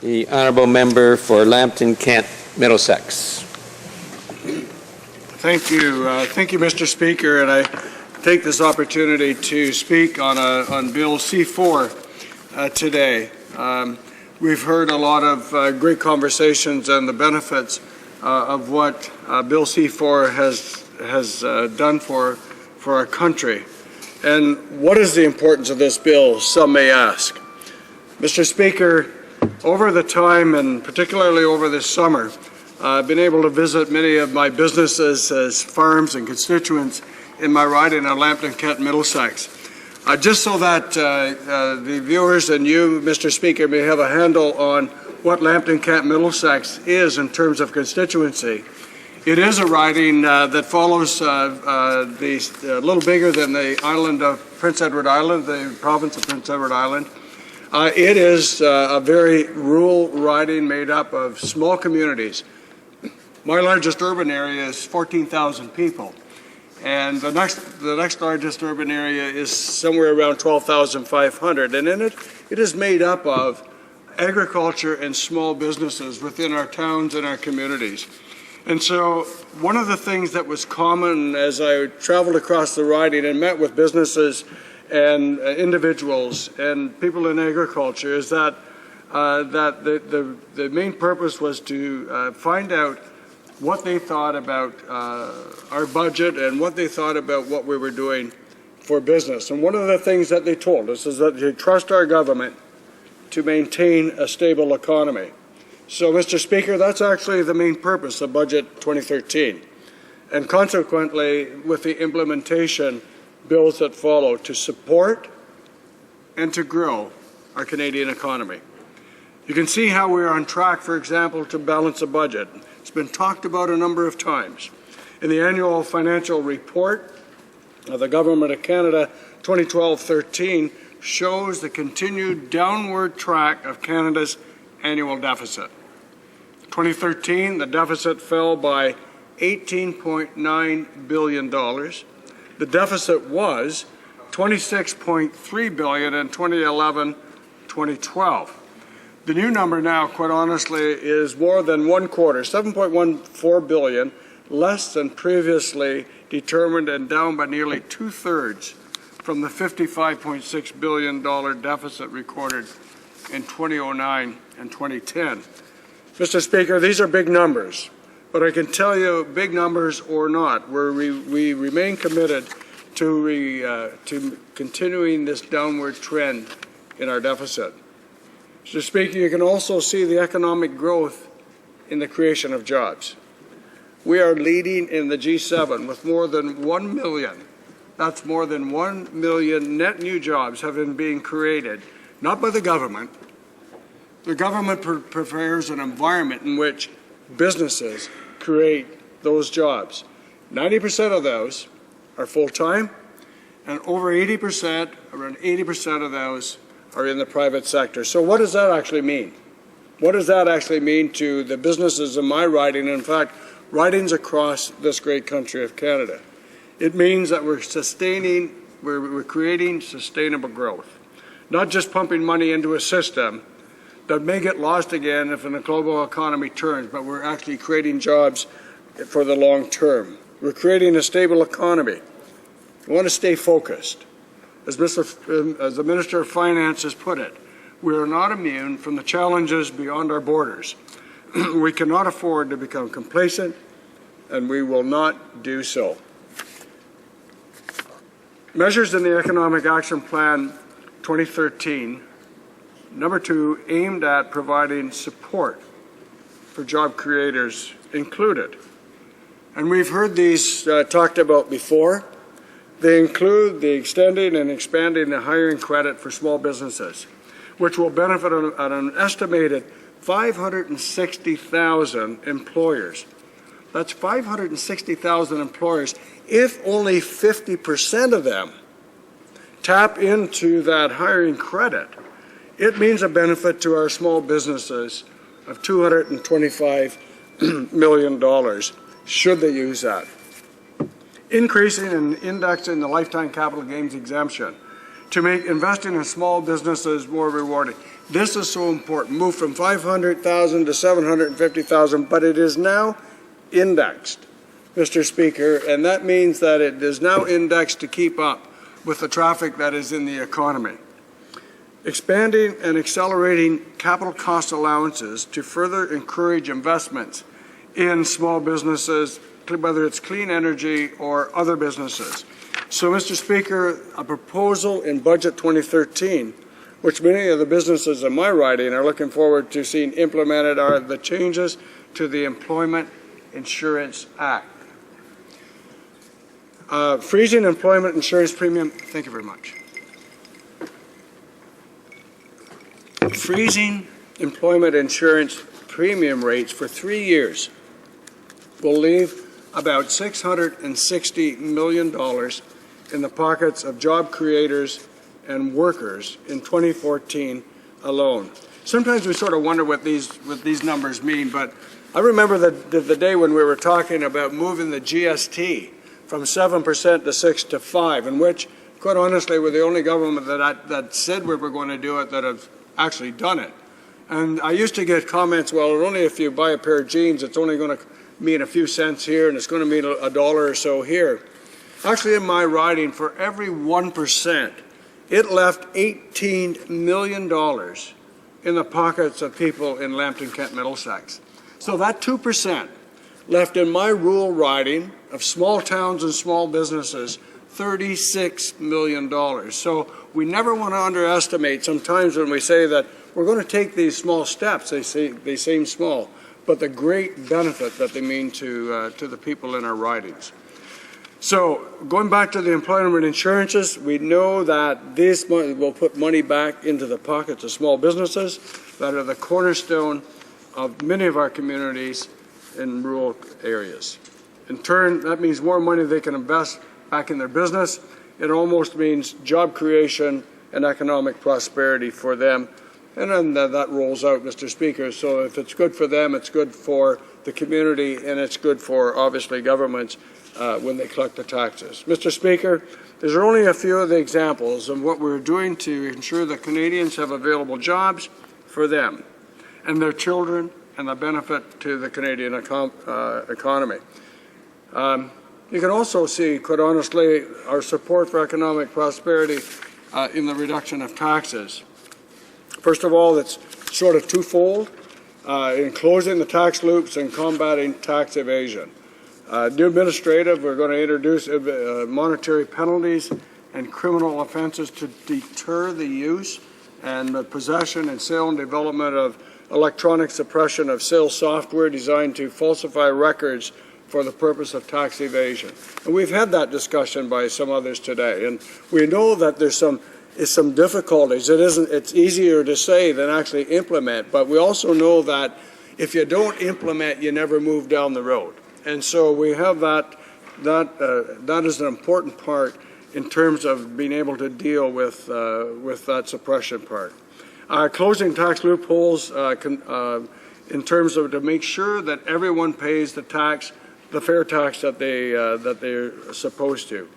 The honourable member for Lambton Kent Middlesex. Thank you, Mr. Speaker, and I take this opportunity to speak on Bill C4 today. We've heard a lot of great conversations and the benefits of what Bill C4 has done for our country. And what is the importance of this bill, some may ask. Mr. Speaker, over the time, and particularly over this summer, I've been able to visit many of my businesses as farms and constituents in my riding of Lambton Kent Middlesex. Just so that the viewers and you, Mr. Speaker, may have a handle on what Lambton Kent Middlesex is in terms of constituency. It is a riding that follows a little bigger than the island of Prince Edward Island, the province of Prince Edward Island. It is a very rural riding made up of small communities. My largest urban area is 14,000 people, and the next largest urban area is somewhere around 12,500, and in it is made up of agriculture and small businesses within our towns and our communities. And so one of the things that was common as I traveled across the riding and met with businesses and individuals and people in agriculture is that the main purpose was to find out what they thought about our budget and what they thought about what we were doing for business. And one of the things that they told us is that they trust our government to maintain a stable economy. So, Mr. Speaker, that's actually the main purpose of Budget 2013. And consequently, with the implementation bills that follow, to support and to grow our Canadian economy. You can see how we're on track, for example, to balance a budget. It's been talked about a number of times. In the annual financial report of the Government of Canada 2012-13 shows the continued downward track of Canada's annual deficit. 2013, the deficit fell by $18.9 billion. The deficit was $26.3 billion in 2011-2012. The new number now, quite honestly, is more than one quarter, $7.14 billion, less than previously determined and down by nearly two-thirds from the $55.6 billion deficit recorded in 2009 and 2010. Mr. Speaker, these are big numbers, but I can tell you, big numbers or not, we remain committed to continuing this downward trend in our deficit. Mr. Speaker, you can also see the economic growth in the creation of jobs. We are leading in the G7 with more than 1 million. That's more than 1 million net new jobs have been being created, not by the government. The government prepares an environment in which businesses create those jobs. 90% of those are full-time, and over 80%, around 80% of those are in the private sector. So what does that actually mean? What does that actually mean to the businesses in my riding, and in fact, ridings across this great country of Canada? It means that we're creating sustainable growth, not just pumping money into a system that may get lost again if the global economy turns, but we're actually creating jobs for the long term. We're creating a stable economy. We want to stay focused. As the Minister of Finance has put it, we are not immune from the challenges beyond our borders. We cannot afford to become complacent, and we will not do so. Measures in the Economic Action Plan 2013, number 2, aimed at providing support for job creators included. And we've heard these talked about before. They include the extending and expanding the hiring credit for small businesses, which will benefit an estimated 560,000 employers. That's 560,000 employers. If only 50% of them tap into that hiring credit, it means a benefit to our small businesses of $225 million, should they use that. Increasing and indexing the lifetime capital gains exemption to make investing in small businesses more rewarding. This is so important. Move from 500,000 to 750,000, but it is now indexed, Mr. Speaker, and that means that it is now indexed to keep up with the traffic that is in the economy. Expanding and accelerating capital cost allowances to further encourage investments in small businesses, whether it's clean energy or other businesses. So, Mr. Speaker, a proposal in Budget 2013, which many of the businesses in my riding are looking forward to seeing implemented, are the changes to the Employment Insurance Act. Freezing employment insurance premium, thank you very much. Freezing employment insurance premium rates for 3 years will leave about $660 million in the pockets of job creators and workers in 2014 alone. Sometimes we sort of wonder what these numbers mean, but I remember the day when we were talking about moving the GST from 7% to 6 to 5, in which, quite honestly, we're the only government that said we were going to do it that have actually done it. And I used to get comments, well, only if you buy a pair of jeans, it's only going to mean a few cents here, and it's going to mean a dollar or so here. Actually, in my riding, for every 1%, it left $18 million in the pockets of people in Lambton, Kent, Middlesex. So that 2% left in my rural riding of small towns and small businesses $36 million. So we never want to underestimate sometimes when we say that we're going to take these small steps, they seem small, but the great benefit that they mean to the people in our ridings. So going back to the employment insurances, we know that this money will put money back into the pockets of small businesses that are the cornerstone of many of our communities in rural areas. In turn, that means more money they can invest back in their business. It almost means job creation and economic prosperity for them. And then that rolls out, Mr. Speaker. So if it's good for them, it's good for the community, and it's good for, obviously, governments when they collect the taxes. Mr. Speaker, these are only a few of the examples of what we're doing to ensure that Canadians have available jobs for them and their children and the benefit to the Canadian economy. You can also see, quite honestly, our support for economic prosperity in the reduction of taxes. First of all, it's sort of twofold, in closing the tax loops and combating tax evasion. New administrative, we're going to introduce monetary penalties and criminal offenses to deter the use and the possession and sale and development of electronic suppression of sales software designed to falsify records for the purpose of tax evasion. And we've had that discussion by some others today, and we know that there's some difficulties. It's easier to say than actually implement, but we also know that if you don't implement, you never move down the road. And so we have that is an important part in terms of being able to deal with that suppression part. Closing tax loopholes in terms of to make sure that everyone pays the fair tax that they're supposed to.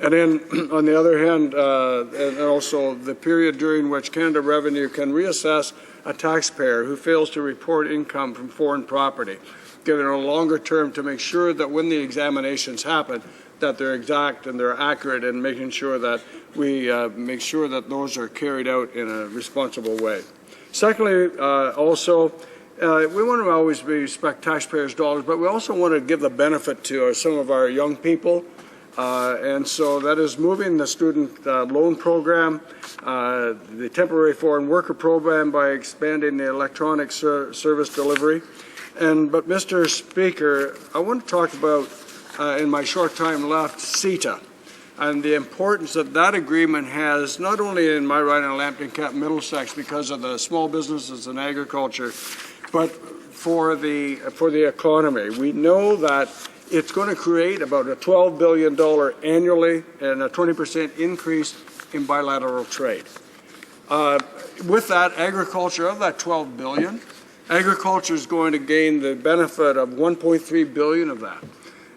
And then, on the other hand, and also the period during which Canada Revenue can reassess a taxpayer who fails to report income from foreign property, giving a longer term to make sure that when the examinations happen, that they're exact and they're accurate, and making sure that we make sure that those are carried out in a responsible way. Secondly, also, we want to always respect taxpayers' dollars, but we also want to give the benefit to some of our young people. And so that is moving the student loan program, the temporary foreign worker program by expanding the electronic service delivery. But Mr. Speaker, I want to talk about, in my short time left, CETA and the importance that that agreement has, not only in my riding of Lambton, Kent, Middlesex, because of the small businesses and agriculture, but for the economy. We know that it's going to create about a $12 billion annually and a 20% increase in bilateral trade. With that, agriculture, of that $12 billion, agriculture is going to gain the benefit of $1.3 billion of that.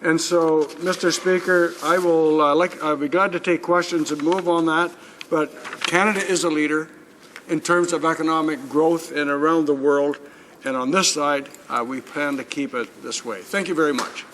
And so, Mr. Speaker, I'll be glad to take questions and move on that, but Canada is a leader in terms of economic growth and around the world, and on this side, we plan to keep it this way. Thank you very much.